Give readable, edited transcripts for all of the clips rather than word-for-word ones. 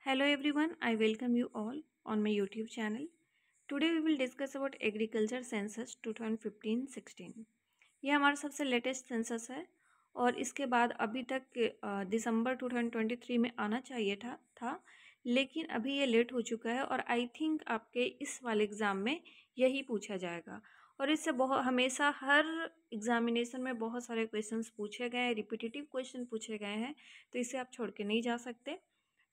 Hello everyone, I welcome you all on my YouTube channel. Today we will discuss about Agriculture Census 2015-16. ये हमारा सबसे latest census है और इसके बाद अभी तक दिसंबर 2023 में आना चाहिए था लेकिन अभी ये लेट हो चुका है और आई थिंक आपके इस वाले एग्ज़ाम में यही पूछा जाएगा। और इससे बहुत हमेशा हर एग्जामिनेशन में बहुत सारे क्वेश्चंस पूछे गए हैं, रिपीटेटिव क्वेश्चन पूछे गए हैं, तो इसे आप छोड़ के नहीं जा सकते।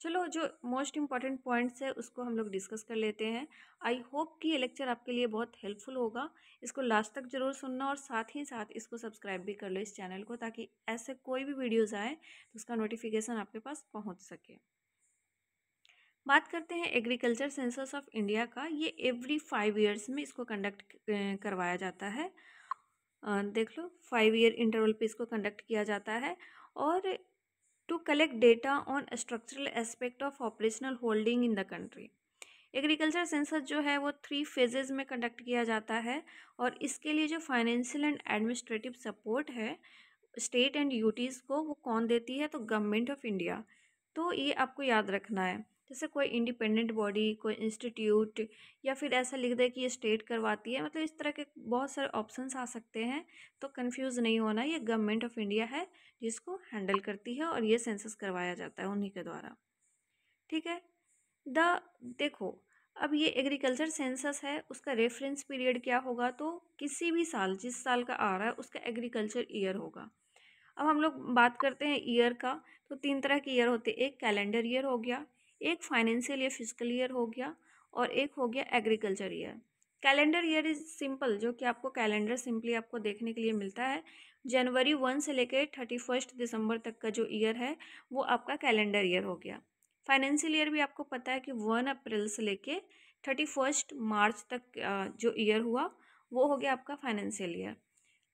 चलो, जो मोस्ट इम्पॉर्टेंट पॉइंट्स है उसको हम लोग डिस्कस कर लेते हैं। आई होप कि ये लेक्चर आपके लिए बहुत हेल्पफुल होगा। इसको लास्ट तक जरूर सुनना और साथ ही साथ इसको सब्सक्राइब भी कर लो इस चैनल को, ताकि ऐसे कोई भी वीडियोज़ आए तो उसका नोटिफिकेशन आपके पास पहुंच सके। बात करते हैं एग्रीकल्चर सेंसस ऑफ इंडिया का। ये एवरी 5 ईयर्स में इसको कंडक्ट करवाया जाता है। देख लो, 5 ईयर इंटरवल पे इसको कंडक्ट किया जाता है। और to collect data on structural aspect of operational holding in the country. Agriculture census जो है वो 3 फेजेज में कंडक्ट किया जाता है और इसके लिए जो फाइनेंशियल एंड एडमिनिस्ट्रेटिव सपोर्ट है स्टेट एंड यूटीज़ को, वो कौन देती है? तो गवर्नमेंट ऑफ इंडिया। तो ये आपको याद रखना है। जैसे कोई इंडिपेंडेंट बॉडी, कोई इंस्टीट्यूट, या फिर ऐसा लिख दे कि ये स्टेट करवाती है, मतलब इस तरह के बहुत सारे ऑप्शंस आ सकते हैं। तो कंफ्यूज नहीं होना, ये गवर्नमेंट ऑफ इंडिया है जिसको हैंडल करती है और ये सेंसस करवाया जाता है उन्हीं के द्वारा। ठीक है। द देखो, अब ये एग्रीकल्चर सेंसस है, उसका रेफरेंस पीरियड क्या होगा? तो किसी भी साल, जिस साल का आ रहा है उसका एग्रीकल्चर ईयर होगा। अब हम लोग बात करते हैं ईयर का, तो 3 तरह के ईयर होते हैं। एक कैलेंडर ईयर हो गया, एक फाइनेंशियल या फिजिकल ईयर हो गया, और एक हो गया agriculture year. Calendar year is simple, जो कि आपको कैलेंडर सिंपली आपको देखने के लिए मिलता है। जनवरी 1 से लेकर 31 दिसंबर तक का जो ईयर है वो आपका कैलेंडर ईयर हो गया। फाइनेंशियल ईयर भी आपको पता है कि 1 अप्रैल से लेके 31 मार्च तक जो ईयर हुआ वो हो गया आपका फाइनेंशियल ईयर।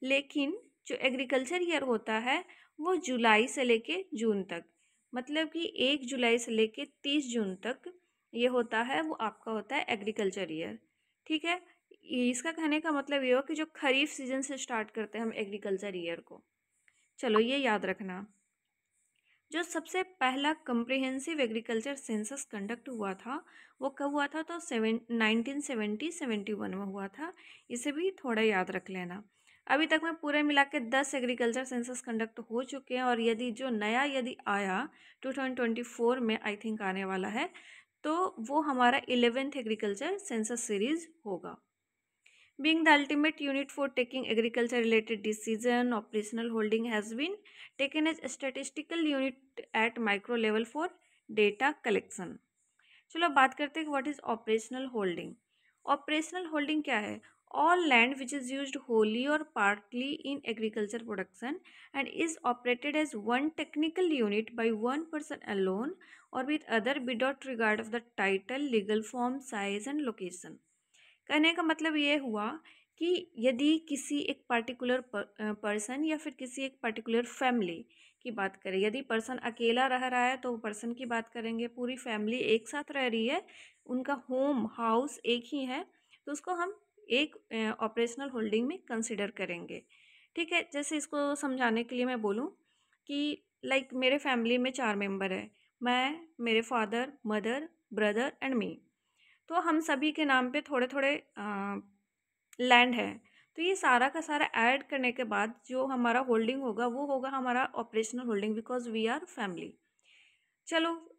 लेकिन जो एग्रीकल्चर ईयर होता है वो जुलाई से लेके जून तक, मतलब कि 1 जुलाई से लेके 30 जून तक ये होता है, वो आपका होता है एग्रीकल्चर ईयर। ठीक है। इसका कहने का मतलब ये हो कि जो खरीफ सीजन से स्टार्ट करते हैं हम एग्रीकल्चर ईयर को। चलो, ये याद रखना। जो सबसे पहला कम्प्रिहेंसिव एग्रीकल्चर सेंसस कंडक्ट हुआ था वो कब हुआ था? तो 1970-71 में हुआ था। इसे भी थोड़ा याद रख लेना। अभी तक में पूरे मिला के 10 एग्रीकल्चर सेंसस कंडक्ट हो चुके हैं और यदि जो नया यदि आया 2024 में आई थिंक आने वाला है, तो वो हमारा 11th एग्रीकल्चर सेंसस सीरीज होगा। Being the ultimate unit for taking agriculture related decision, operational holding has been taken as a statistical unit at micro level for data collection. चलो बात करते हैं what is operational holding. Operational holding क्या है? All land which is used wholly और partly in agriculture production and is operated as one technical unit by one person alone और with other without regard of the title, legal form, size and location. कहने का मतलब ये हुआ कि यदि किसी एक पर्टिकुलर पर्सन या फिर किसी एक पर्टिकुलर फैमिली की बात करें, यदि पर्सन अकेला रह रहा है तो पर्सन की बात करेंगे, पूरी फैमिली एक साथ रह रही है, उनका होम हाउस एक ही है, तो उसको हम एक ऑपरेशनल होल्डिंग में कंसिडर करेंगे। ठीक है। जैसे इसको समझाने के लिए मैं बोलूँ कि लाइक मेरे फैमिली में 4 मेंबर है, मैं, मेरे father, mother, brother and me. तो हम सभी के नाम पे थोड़े थोड़े लैंड है। तो ये सारा का सारा ऐड करने के बाद जो हमारा होल्डिंग होगा वो होगा हमारा operational holding, because we are family. चलो,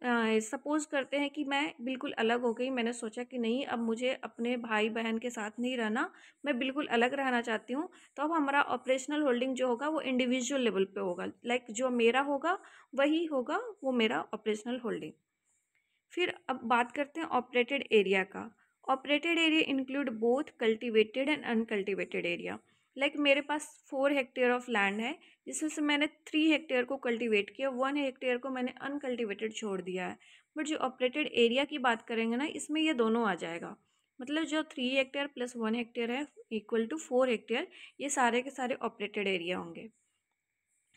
सपोज करते हैं कि मैं बिल्कुल अलग हो गई, मैंने सोचा कि नहीं, अब मुझे अपने भाई बहन के साथ नहीं रहना, मैं बिल्कुल अलग रहना चाहती हूँ। तो अब हमारा ऑपरेशनल होल्डिंग जो होगा वो इंडिविजुअल लेवल पे होगा, लाइक जो मेरा होगा वही होगा वो मेरा ऑपरेशनल होल्डिंग। फिर अब बात करते हैं ऑपरेटेड एरिया का। Operated area include both cultivated and uncultivated area. Like मेरे पास 4 हेक्टेयर ऑफ लैंड है, जिसमें से मैंने 3 हेक्टेयर को कल्टीवेट किया, 1 हेक्टेयर को मैंने अनकल्टीवेटेड छोड़ दिया है। बट जो ऑपरेटेड एरिया की बात करेंगे ना, इसमें ये दोनों आ जाएगा। मतलब जो 3 हेक्टेयर प्लस 1 हेक्टेयर है इक्वल टू 4 हेक्टेयर, ये सारे के सारे ऑपरेटेड एरिया होंगे।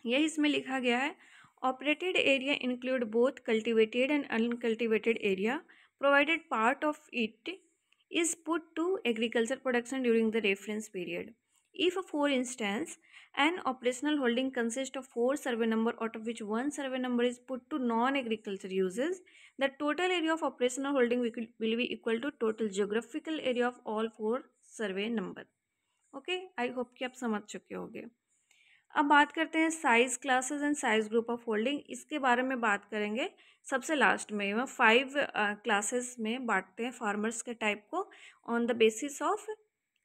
यही इसमें लिखा गया है। Operated area include both cultivated and uncultivated area provided part of it is put to agriculture production during the reference period. If, for instance, an operational holding consists of 4 survey number, out of which 1 survey number is put to non-agriculture uses, the total area of operational holding will be equal to total geographical area of all 4 survey number. Okay, I hope कि आप समझ चुके होंगे। अब बात करते हैं size classes and size group of holding. इसके बारे में बात करेंगे सबसे लास्ट में। वह 5 क्लासेस में बांटते हैं फार्मर्स के टाइप को on the basis of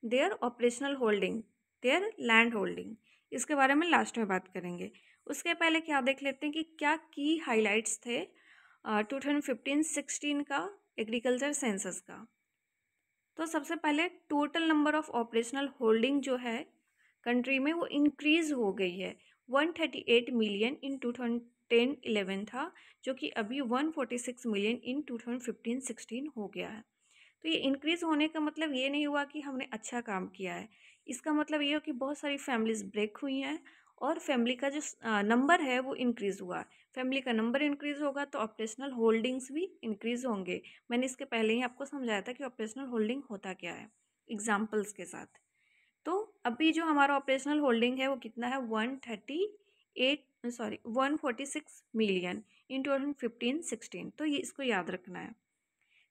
their operational holding, there land holding. इसके बारे में लास्ट में बात करेंगे। उसके पहले क्या देख लेते हैं कि क्या की हाइलाइट्स थे 2015-16 का एग्रीकल्चर सेंसस का। तो सबसे पहले total number of operational holding जो है कंट्री में वो इंक्रीज हो गई है। 138 मिलियन इन 2010-11 था, जो कि अभी 146 मिलियन इन 2015-16 हो गया है। तो ये इंक्रीज होने का मतलब ये नहीं हुआ कि हमने अच्छा काम किया है, इसका मतलब ये हो कि बहुत सारी फैमिलीज ब्रेक हुई हैं और फैमिली का जो नंबर है वो इंक्रीज़ हुआ। फैमिली का नंबर इंक्रीज़ होगा तो ऑपरेशनल होल्डिंग्स भी इंक्रीज़ होंगे। मैंने इसके पहले ही आपको समझाया था कि ऑपरेशनल होल्डिंग होता क्या है एग्जाम्पल्स के साथ। तो अभी जो हमारा ऑपरेशनल होल्डिंग है वो कितना है, 146 मिलियन इन 2015-16। तो ये इसको याद रखना है।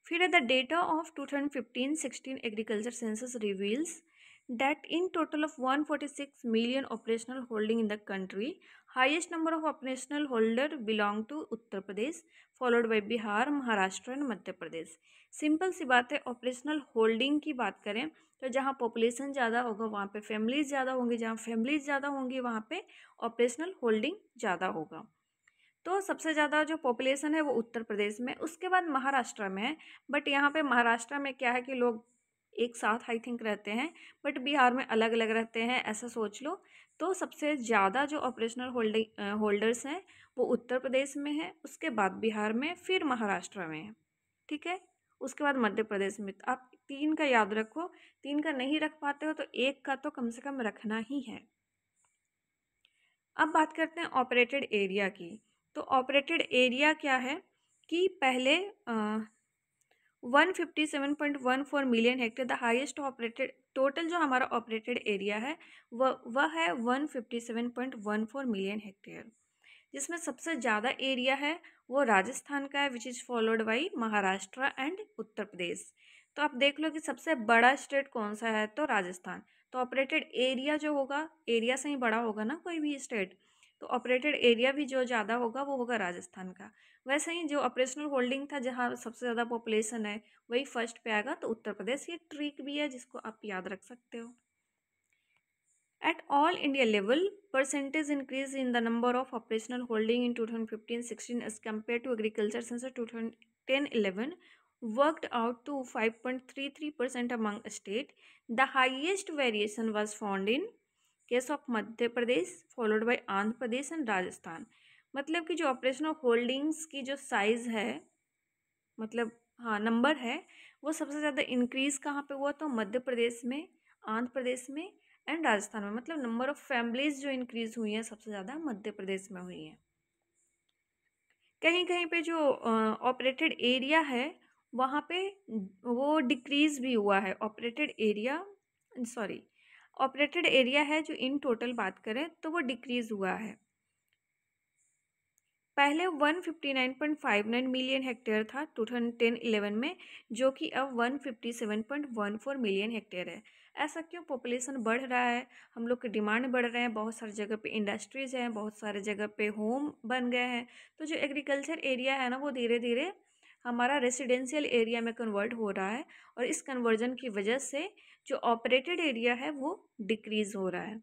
फिर the data of 2015-16 agriculture census reveals that in total of 146 million operational holding in the country, highest number of operational holder belong to Uttar Pradesh, followed by Bihar, Maharashtra and Madhya Pradesh। Simple सी बात है, operational holding की बात करें तो जहाँ population ज़्यादा होगा वहाँ पे फैमिलीज ज़्यादा होंगी, जहाँ फैमिलीज ज़्यादा होंगी वहाँ पे ऑपरेशनल होल्डिंग ज़्यादा होगा। तो सबसे ज़्यादा जो पॉपुलेशन है वो उत्तर प्रदेश में, उसके बाद महाराष्ट्र में है। बट यहाँ पे महाराष्ट्र में क्या है कि लोग एक साथ आई थिंक रहते हैं, बट बिहार में अलग अलग रहते हैं, ऐसा सोच लो। तो सबसे ज़्यादा जो ऑपरेशनल होल्डर्स हैं वो उत्तर प्रदेश में है, उसके बाद बिहार में, फिर महाराष्ट्र में है। ठीक है, उसके बाद मध्य प्रदेश में। तो आप 3 का याद रखो, 3 का नहीं रख पाते हो तो 1 का तो कम से कम रखना ही है। अब बात करते हैं ऑपरेटेड एरिया की। तो ऑपरेटेड एरिया क्या है कि पहले 157.14 million hectare, the highest operated, total जो हमारा ऑपरेटेड एरिया है वह है 157.14 मिलियन हेक्टेयर, जिसमें सबसे ज़्यादा एरिया है वो राजस्थान का है, which is followed by Maharashtra and Uttar Pradesh. तो आप देख लो कि सबसे बड़ा स्टेट कौन सा है, तो राजस्थान। तो ऑपरेटेड एरिया जो होगा, एरिया से ही बड़ा होगा ना कोई भी स्टेट, तो ऑपरेटेड एरिया भी जो ज़्यादा होगा वो होगा राजस्थान का। वैसे ही जो ऑपरेशनल होल्डिंग था जहाँ सबसे ज़्यादा पॉपुलेशन है वही फर्स्ट पे आएगा, तो उत्तर प्रदेश। ये ट्रिक भी है जिसको आप याद रख सकते हो। At all India level, percentage increase in the number of operational holding in 2015-16 as compared to agriculture census 2010-11 worked out to 5.33% among state. The highest variation was found in case of Madhya Pradesh, followed by Andhra Pradesh and Rajasthan। मतलब कि जो operational holdings की जो size है, मतलब हाँ number है, वो सबसे ज़्यादा इंक्रीज़ कहाँ पे हुआ, तो मध्य प्रदेश में, आंध्र प्रदेश में एंड राजस्थान में। मतलब नंबर ऑफ़ फैमिलीज़ जो इंक्रीज़ हुई हैं सबसे ज़्यादा मध्य प्रदेश में हुई हैं। कहीं कहीं पे जो ऑपरेटेड एरिया है वहाँ पे वो डिक्रीज़ भी हुआ है। ऑपरेटेड एरिया है जो इन टोटल बात करें तो वो डिक्रीज़ हुआ है। पहले 159.59 मिलियन हेक्टेयर था 2010-11 में, जो कि अब 157.14 मिलियन हेक्टेयर है। ऐसा क्यों? पॉपुलेशन बढ़ रहा है, हम लोग के डिमांड बढ़ रहे हैं, बहुत सारी जगह पे इंडस्ट्रीज़ हैं, बहुत सारे जगह पे होम बन गए हैं। तो जो एग्रीकल्चर एरिया है ना वो धीरे धीरे हमारा रेसिडेंशियल एरिया में कन्वर्ट हो रहा है, और इस कन्वर्जन की वजह से जो ऑपरेटेड एरिया है वो डिक्रीज़ हो रहा है।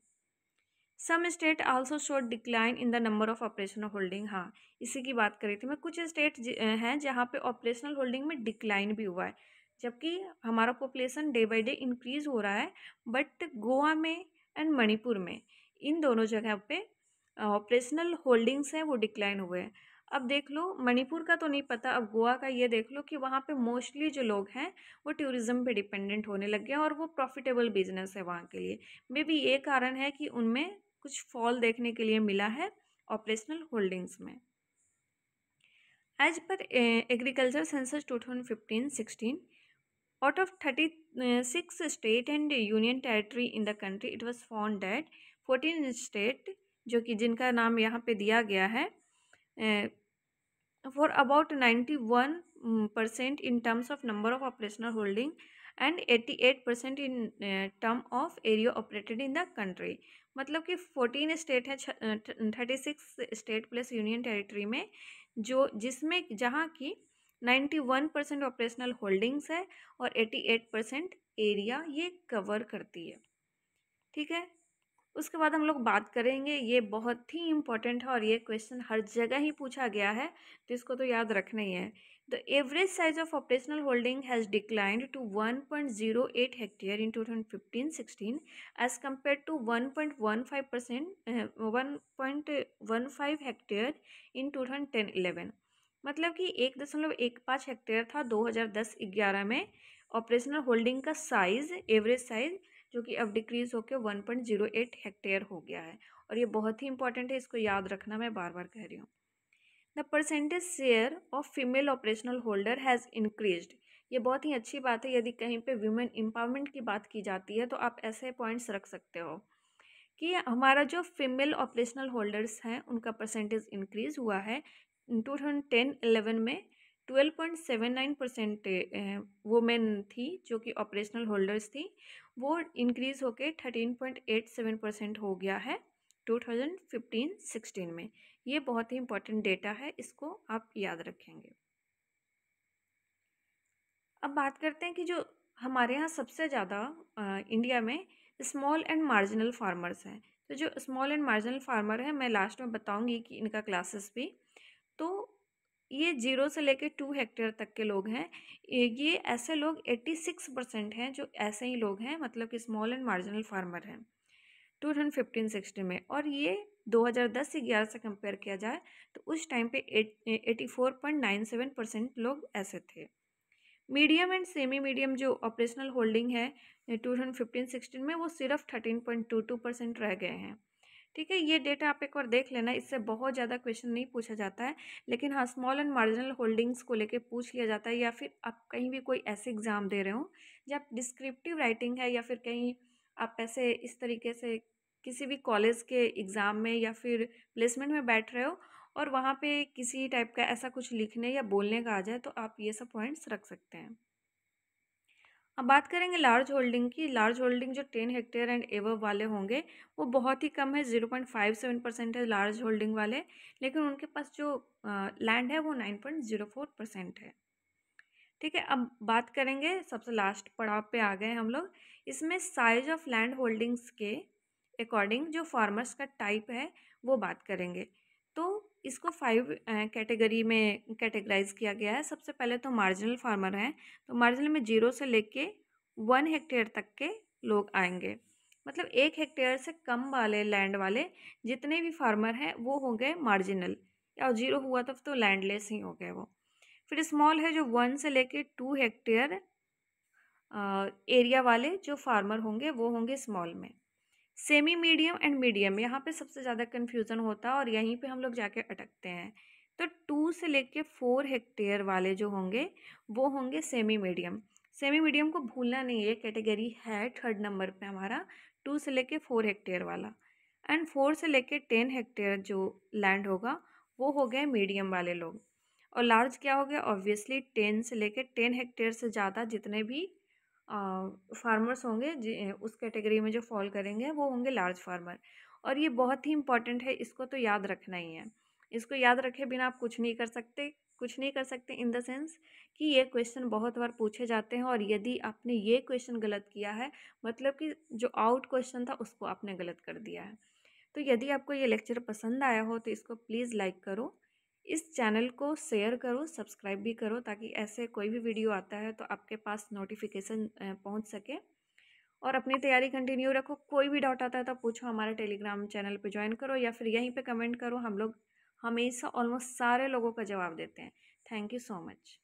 Some state also showed decline in the number of operational holding. हाँ, इसी की बात करी थी मैं। कुछ स्टेट हैं जहाँ पे ऑपरेशनल होल्डिंग में डिक्लाइन भी हुआ है, जबकि हमारा population day by day increase हो रहा है। बट गोवा में एंड मणिपुर में, इन दोनों जगह पे ऑपरेशनल होल्डिंग्स हैं वो डिक्लाइन हुए हैं। अब देख लो, मणिपुर का तो नहीं पता, अब गोवा का ये देख लो कि वहाँ पे मोस्टली जो लोग हैं वो टूरिज़्म पे डिपेंडेंट होने लग गए हैं, और वो प्रॉफिटेबल बिजनेस है वहाँ के लिए। मे बी ये कारण है कि उनमें कुछ फॉल देखने के लिए मिला है ऑपरेशनल होल्डिंग्स में। As per agriculture census 2015-16, Out of 36 state and union territory in the country, it was found that 14 state, जो कि जिनका नाम यहाँ पे दिया गया है, for about 91% in terms of number of operational holding and 88% in term of area operated in the country. मतलब कि 14 स्टेट है, 36 स्टेट प्लस यूनियन टेरिटरी में, जो जिसमें जहाँ की 91% ऑपरेशनल होल्डिंग्स है और 88% एरिया ये कवर करती है। ठीक है, उसके बाद हम लोग बात करेंगे, ये बहुत ही इम्पोर्टेंट है और ये क्वेश्चन हर जगह ही पूछा गया है, तो इसको तो याद रखना ही है। The average size of operational holding has declined to 1.08 hectare in 2015-16 as compared to 1.15 hectare in 2010-11। मतलब कि 1.15 हेक्टेयर था 2010-11 में ऑपरेशनल होल्डिंग का साइज, एवरेज साइज, जो कि अब डिक्रीज होकर 1.08 हेक्टेयर हो गया है। और ये बहुत ही इंपॉर्टेंट है, इसको याद रखना, मैं बार बार कह रही हूँ। The percentage share of female operational holder has increased. ये बहुत ही अच्छी बात है, यदि कहीं पे वुमेन एम्पावरमेंट की बात की जाती है तो आप ऐसे पॉइंट्स रख सकते हो कि हमारा जो फीमेल ऑपरेशनल होल्डर्स हैं उनका परसेंटेज इंक्रीज हुआ है। 2010-11 में 12.79% वुमेन थी जो कि ऑपरेशनल होल्डर्स थी, वो इंक्रीज होके 13.87% हो गया है 2015-16 में। ये बहुत ही इंपॉर्टेंट डेटा है, इसको आप याद रखेंगे। अब बात करते हैं कि जो हमारे यहाँ सबसे ज़्यादा इंडिया में स्मॉल एंड मार्जिनल फार्मर्स हैं। तो जो स्मॉल एंड मार्जिनल फार्मर है, मैं लास्ट में बताऊंगी कि इनका क्लासेस भी। तो ये 0 से लेकर 2 हेक्टेयर तक के लोग हैं। ये ऐसे लोग 86% हैं जो ऐसे ही लोग हैं, मतलब कि स्मॉल एंड मार्जिनल फार्मर हैं 2015-16 में। और ये 2010 से 11 से कंपेयर किया जाए तो उस टाइम पे 84.97% लोग ऐसे थे। मीडियम एंड सेमी मीडियम जो ऑपरेशनल होल्डिंग है 2015-16 में, वो सिर्फ 13.22% रह गए हैं। ठीक है, ये डेटा आप एक बार देख लेना, इससे बहुत ज़्यादा क्वेश्चन नहीं पूछा जाता है, लेकिन हाँ स्मॉल एंड मार्जिनल होल्डिंग्स को लेके पूछ लिया जाता है, या फिर आप कहीं भी कोई ऐसे एग्ज़ाम दे रहे हो जब डिस्क्रिप्टिव राइटिंग है, या फिर कहीं आप ऐसे इस तरीके से किसी भी कॉलेज के एग्ज़ाम में या फिर प्लेसमेंट में बैठ रहे हो और वहाँ पे किसी टाइप का ऐसा कुछ लिखने या बोलने का आ जाए, तो आप ये सब पॉइंट्स रख सकते हैं। अब बात करेंगे लार्ज होल्डिंग की। लार्ज होल्डिंग जो 10 हेक्टेयर एंड एबव वाले होंगे वो बहुत ही कम है, 0.57% है लार्ज होल्डिंग वाले, लेकिन उनके पास जो लैंड है वो 9.04% है। ठीक है, अब बात करेंगे, सबसे लास्ट पड़ाव पे आ गए हम लोग, इसमें साइज ऑफ लैंड होल्डिंग्स के अकॉर्डिंग जो फार्मर्स का टाइप है वो बात करेंगे। तो इसको 5 कैटेगरी में कैटेगराइज किया गया है। सबसे पहले तो मार्जिनल फार्मर हैं, तो मार्जिनल में 0 से लेके 1 हेक्टेयर तक के लोग आएंगे। मतलब 1 हेक्टेयर से कम वाले लैंड वाले जितने भी फार्मर हैं वो हो गए मार्जिनल, या 0 हुआ तब तो लैंडलेस ही हो गए वो। फिर स्मॉल है जो 1 से लेके 2 हेक्टेयर एरिया वाले जो फार्मर होंगे वो होंगे स्मॉल में। सेमी मीडियम एंड मीडियम, यहाँ पे सबसे ज़्यादा कन्फ्यूज़न होता है और यहीं पे हम लोग जाके अटकते हैं। तो 2 से लेके 4 हेक्टेयर वाले जो होंगे वो होंगे सेमी मीडियम। सेमी मीडियम को भूलना नहीं है, कैटेगरी है 3rd नंबर पे हमारा, 2 से लेके 4 हेक्टेयर वाला। एंड 4 से लेके 10 हेक्टेयर जो लैंड होगा वो हो गए मीडियम वाले लोग। और लार्ज क्या हो गया, ऑब्वियसली 10 से लेके 10 हेक्टेयर से ज़्यादा जितने भी फार्मर्स होंगे उस कैटेगरी में जो फॉल करेंगे वो होंगे लार्ज फार्मर। और ये बहुत ही इंपॉर्टेंट है, इसको तो याद रखना ही है। इसको याद रखे बिना आप कुछ नहीं कर सकते, कुछ नहीं कर सकते इन द सेंस कि ये क्वेश्चन बहुत बार पूछे जाते हैं, और यदि आपने ये क्वेश्चन गलत किया है मतलब कि जो आउट क्वेश्चन था उसको आपने गलत कर दिया है। तो यदि आपको ये लेक्चर पसंद आया हो तो इसको प्लीज़ लाइक करो, इस चैनल को शेयर करो, सब्सक्राइब भी करो, ताकि ऐसे कोई भी वीडियो आता है तो आपके पास नोटिफिकेशन पहुंच सके। और अपनी तैयारी कंटिन्यू रखो, कोई भी डाउट आता है तो पूछो, हमारे टेलीग्राम चैनल पे ज्वाइन करो या फिर यहीं पे कमेंट करो, हम लोग हमेशा ऑलमोस्ट सारे लोगों का जवाब देते हैं। Thank you so much.